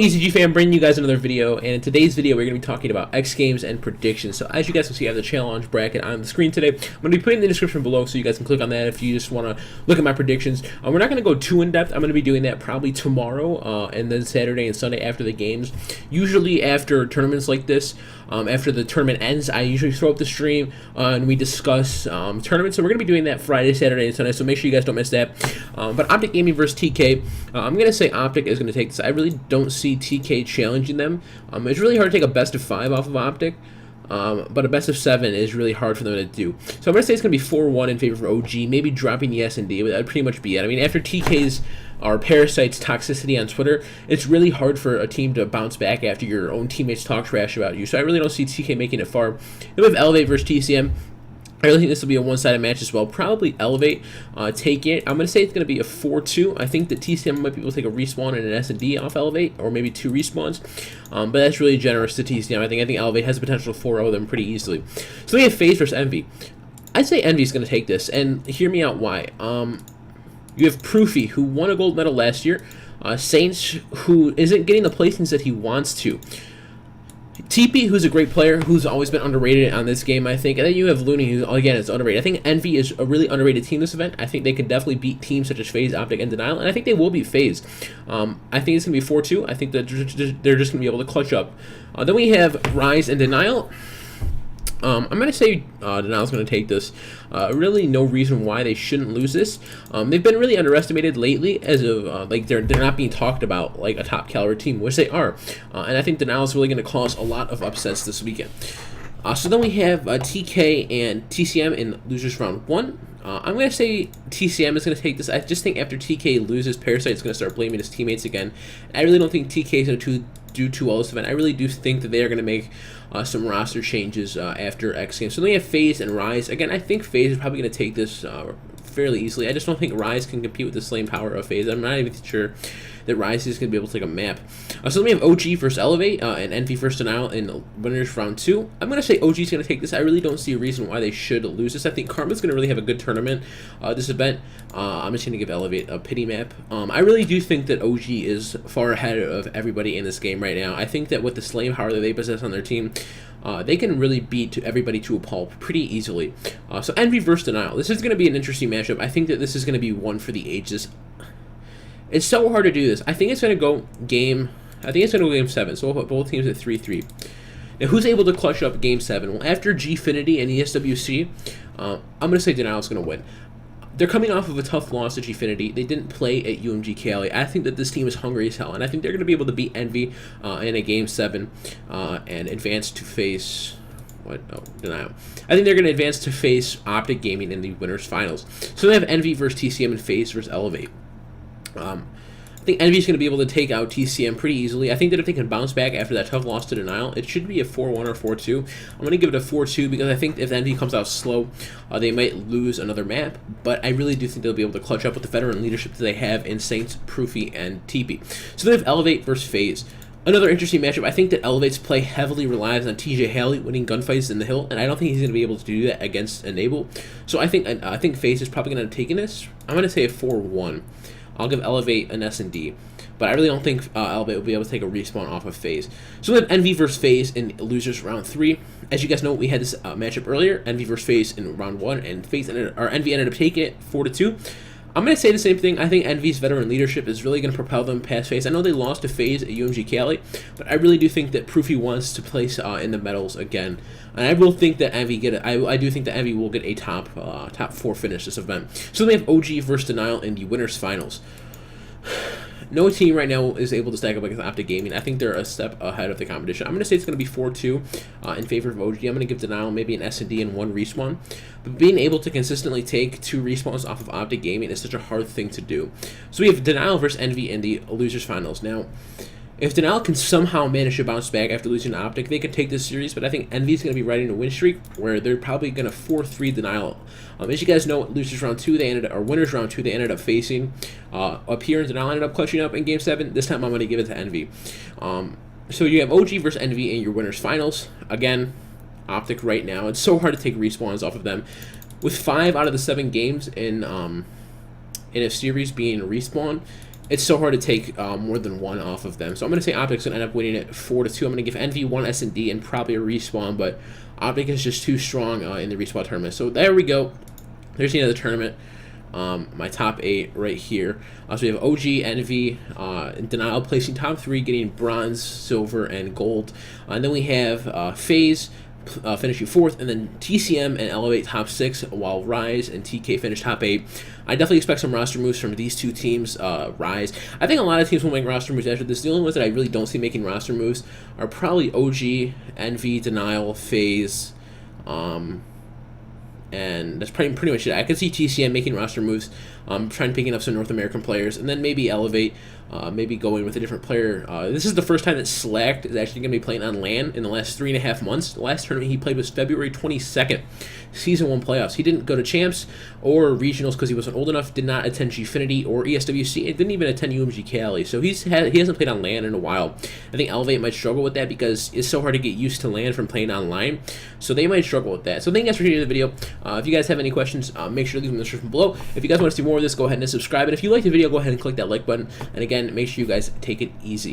ECG fan, bringing you guys another video, and in today's video we're going to be talking about X Games and predictions. So as you guys can see, I have the challenge bracket on the screen today. I'm going to be putting in the description below so you guys can click on that if you just want to look at my predictions. We're not going to go too in depth. I'm going to be doing that probably tomorrow and then Saturday and Sunday after the games. Usually after tournaments like this, after the tournament ends, I usually throw up the stream and we discuss tournaments. So we're going to be doing that Friday, Saturday, and Sunday, so make sure you guys don't miss that. But Optic Gaming versus TK, I'm going to say Optic is going to take this. I really don't see TK challenging them. It's really hard to take a best of 5 off of Optic, but a best of 7 is really hard for them to do. So I'm going to say it's going to be 4-1 in favor of OG, maybe dropping the S&D, but that would pretty much be it. I mean, after TK's or Parasite's toxicity on Twitter, it's really hard for a team to bounce back after your own teammates talk trash about you. So I really don't see TK making it far. Then we have Elevate versus TCM. I really think this will be a one-sided match as well. Probably Elevate, take it. I'm going to say it's going to be a 4-2. I think that TCM might be able to take a respawn and an S&D off Elevate, or maybe 2 respawns. But that's really generous to TCM. I think Elevate has the potential to 4-0 them pretty easily. So we have FaZe versus Envy. I'd say Envy's going to take this, and hear me out why. You have Proofy, who won a gold medal last year. Saints, who isn't getting the placements that he wants to. TP, who's a great player, who's always been underrated on this game, I think. And then you have Looney, who, again, is underrated. I think Envy is a really underrated team this event. I think they can definitely beat teams such as FaZe, Optic, and Denial, and I think they will beat FaZe. I think it's going to be 4-2. I think that they're just going to be able to clutch up. Then we have Rise and Denial. I'm going to say Denial's going to take this. Really no reason why they shouldn't lose this. They've been really underestimated lately as of, like, they're not being talked about like a top caliber team, which they are. And I think Denial's really going to cause a lot of upsets this weekend. So then we have TK and TCM in losers round 1. I'm going to say TCM is going to take this. I just think after TK loses, Parasite is going to start blaming his teammates again. I really don't think TK is going to do too well this event. I really do think that they are going to make some roster changes after X Games. So then we have FaZe and Rise. Again, I think FaZe is probably going to take this fairly easily. I just don't think Rise can compete with the slaying power of FaZe. I'm not even sure that Rise is going to be able to take a map. So then we have OG versus Elevate and Envy versus Denial in winners round 2. I'm going to say OG is going to take this. I really don't see a reason why they should lose this. I think Karma's going to really have a good tournament this event. I'm just going to give Elevate a pity map. I really do think that OG is far ahead of everybody in this game right now. I think that with the slaying power that they possess on their team, they can really beat everybody to a pulp pretty easily. So Envy versus Denial. This is going to be an interesting matchup. I think that this is going to be one for the ages. It's so hard to do this. I think it's going to go game 7. So we'll put both teams at 3-3. Now, who's able to clutch up game 7? Well, after Gfinity and ESWC, I'm going to say Denial's going to win. They're coming off of a tough loss to Gfinity. They didn't play at UMG Cali. I think that this team is hungry as hell, and I think they're going to be able to beat Envy in a game 7 and advance to face Denial. I think they're going to advance to face Optic Gaming in the winners finals. So they have Envy versus TCM and FaZe versus Elevate. I think Envy's going to be able to take out TCM pretty easily. I think that if they can bounce back after that tough loss to Denial, it should be a 4-1 or 4-2. I'm going to give it a 4-2 because I think if Envy comes out slow, they might lose another map. But I really do think they'll be able to clutch up with the veteran leadership that they have in Saints, Proofy, and TP. So they have Elevate versus FaZe. Another interesting matchup. I think that Elevate's play heavily relies on TJ Haley winning gunfights in the hill, and I don't think he's going to be able to do that against Enable. So I think FaZe is probably going to take this. I'm going to say a 4-1. I'll give Elevate an S&D, but I really don't think Elevate will be able to take a respawn off of FaZe. So we have Envy versus FaZe in losers round 3. As you guys know, we had this matchup earlier, Envy versus FaZe in round 1, and Envy ended up taking it 4-2. I'm going to say the same thing. I think Envy's veteran leadership is really going to propel them past FaZe. I know they lost to FaZe at UMG Cali, but I really do think that Proofy wants to place in the medals again. And I will think that Envy I do think that Envy will get a top 4 finish this event. So we have OG versus Denial in the winners finals. No team right now is able to stack up against Optic Gaming. I think they're a step ahead of the competition. I'm going to say it's going to be 4-2 in favor of OG. I'm going to give Denial maybe an S&D and 1 respawn. But being able to consistently take 2 respawns off of Optic Gaming is such a hard thing to do. So we have Denial versus Envy in the losers finals. Now, if Denial can somehow manage to bounce back after losing to Optic, they could take this series, but I think Envy's going to be riding a win streak where they're probably going to 4-3 Denial. As you guys know, losers round 2, winners round 2, they ended up facing up here, and Denial ended up clutching up in game 7. This time I'm going to give it to Envy. So you have OG versus Envy in your winners finals. Again, Optic right now, it's so hard to take respawns off of them. With 5 out of the 7 games in a series being respawn, it's so hard to take more than one off of them. So I'm going to say Optic's going to end up winning it 4-2. I'm going to give Envy one S&D and probably a respawn, but Optic is just too strong in the respawn tournament. So there we go. There's the end of the tournament. My top 8 right here. So we have OG, Envy, Denial placing top 3, getting bronze, silver, and gold. And then we have FaZe finishing 4th, and then TCM and Elevate top 6, while Rise and TK finish top 8. I definitely expect some roster moves from these two teams. Rise, I think a lot of teams will make roster moves after this. The only ones that I really don't see making roster moves are probably OG, Envy, Denial, FaZe, and that's pretty much it. I could see TCM making roster moves, trying picking up some North American players, and then maybe Elevate, maybe going with a different player. This is the first time that Slacked is actually going to be playing on LAN in the last 3.5 months. The last tournament he played was February 22nd, Season 1 playoffs. He didn't go to Champs or Regionals because he wasn't old enough, did not attend Gfinity or ESWC, and didn't even attend UMG Cali. So he hasn't played on LAN in a while. I think Elevate might struggle with that because it's so hard to get used to LAN from playing online. So they might struggle with that. So thank you guys for watching the video. If you guys have any questions, make sure to leave them in the description below. If you guys want to see more of this, go ahead and subscribe. And if you like the video, go ahead and click that like button. And again, make sure you guys take it easy.